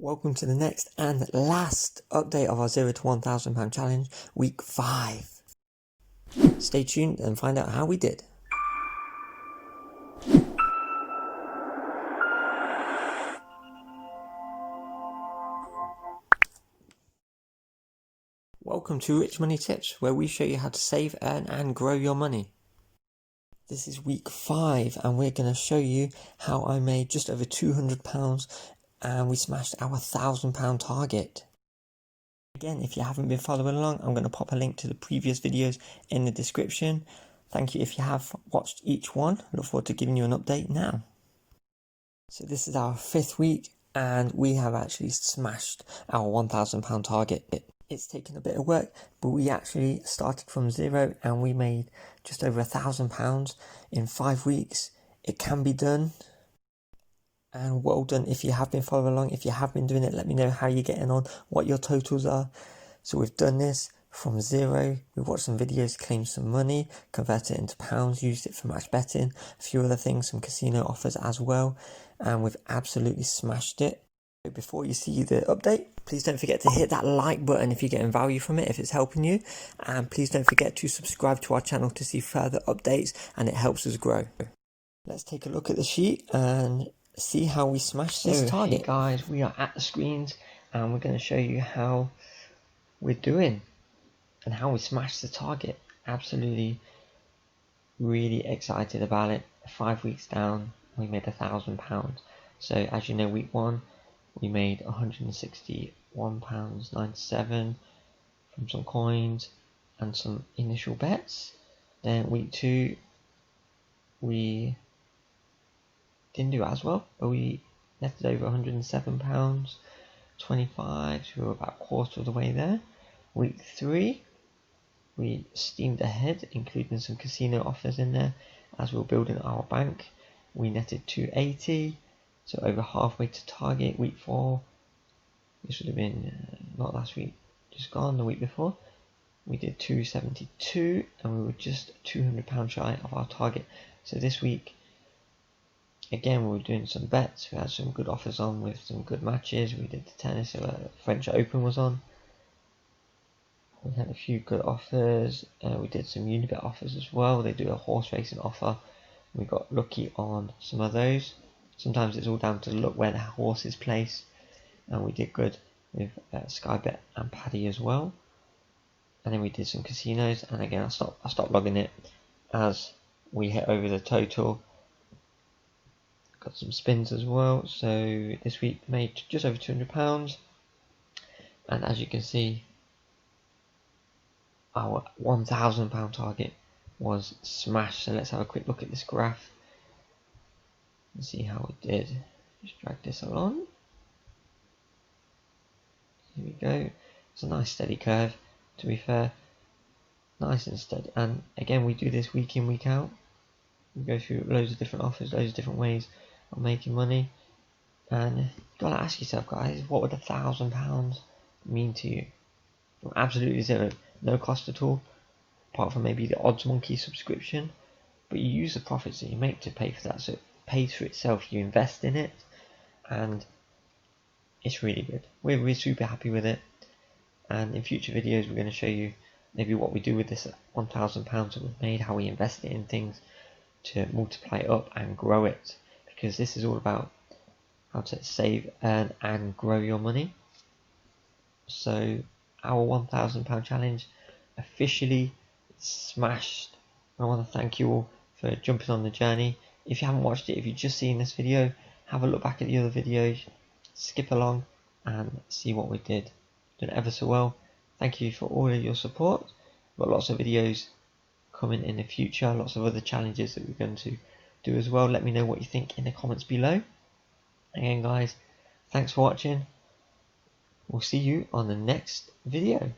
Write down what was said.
Welcome to the next and last update of our 0 to £1,000 challenge, week 5. Stay tuned and find out how we did. Welcome to Rich Money Tips, where we show you how to save, earn and grow your money. This is week 5 and we're going to show you how I made just over £200 and we smashed our £1,000 target. Again, if you haven't been following along, I'm going to pop a link to the previous videos in the description. Thank you if you have watched each one. Look forward to giving you an update now. So this is our 5th week and we have actually smashed our £1,000 target. It's taken a bit of work, but we actually started from 0 and we made just over £1,000 in 5 weeks. It can be done. And well done if you have been following along. If you have been doing it, let me know how you're getting on, what your totals are. So we've done this from 0. We watched some videos, claimed some money, converted it into pounds, used it for match betting, a few other things, some casino offers as well. And we've absolutely smashed it. So before you see the update, please don't forget to hit that like button if you're getting value from it, if it's helping you. And please don't forget to subscribe to our channel to see further updates, and it helps us grow. Let's take a look at the sheet and see how we smash this target. Hey guys, we are at the screens and we're going to show you how we're doing and how we smashed the target. Absolutely really excited about it. 5 weeks down, we made £1,000. So as you know, week 1 we made £161.97 from some coins and some initial bets. Then week 2 we didn't do as well, but we netted over £107.25, so we were about a quarter of the way there. Week 3 we steamed ahead, including some casino offers in there as we were building our bank. We netted £280, so over halfway to target. Week 4, this would have been not last week, just gone, the week before, we did £272 and we were just £200 shy of our target. So this week again, we were doing some bets. We had some good offers on with some good matches. We did the tennis, so French Open was on. We had a few good offers. We did some Unibet offers as well. They do a horse racing offer. We got lucky on some of those. Sometimes it's all down to luck where the horse is placed. And we did good with Skybet and Paddy as well. And then we did some casinos. And again, I stopped logging it as we hit over the total. Got some spins as well, so this week made just over £200, and as you can see, our £1,000 target was smashed. So let's have a quick look at this graph and see how we did. Just drag this along. Here we go. It's a nice steady curve, to be fair, nice and steady. And again, we do this week in, week out. We go through loads of different offers, loads of different ways of making money, and you've got to ask yourself, guys, what would £1,000 mean to you? From absolutely 0, no cost at all, apart from maybe the OddsMonkey subscription, but you use the profits that you make to pay for that, so it pays for itself. You invest in it and it's really good. We're super happy with it, and in future videos we're going to show you maybe what we do with this £1,000 that we've made, how we invest it in things to multiply it up and grow it, because this is all about how to save, earn and grow your money. So our £1,000 challenge officially smashed. I want to thank you all for jumping on the journey. If you haven't watched it, if you've just seen this video, have a look back at the other videos, skip along and see what we did. Done ever so well. Thank you for all of your support. We've got lots of videos coming in the future, lots of other challenges that we're going to do as well. Let me know what you think in the comments below. Again guys, thanks for watching. We'll see you on the next video.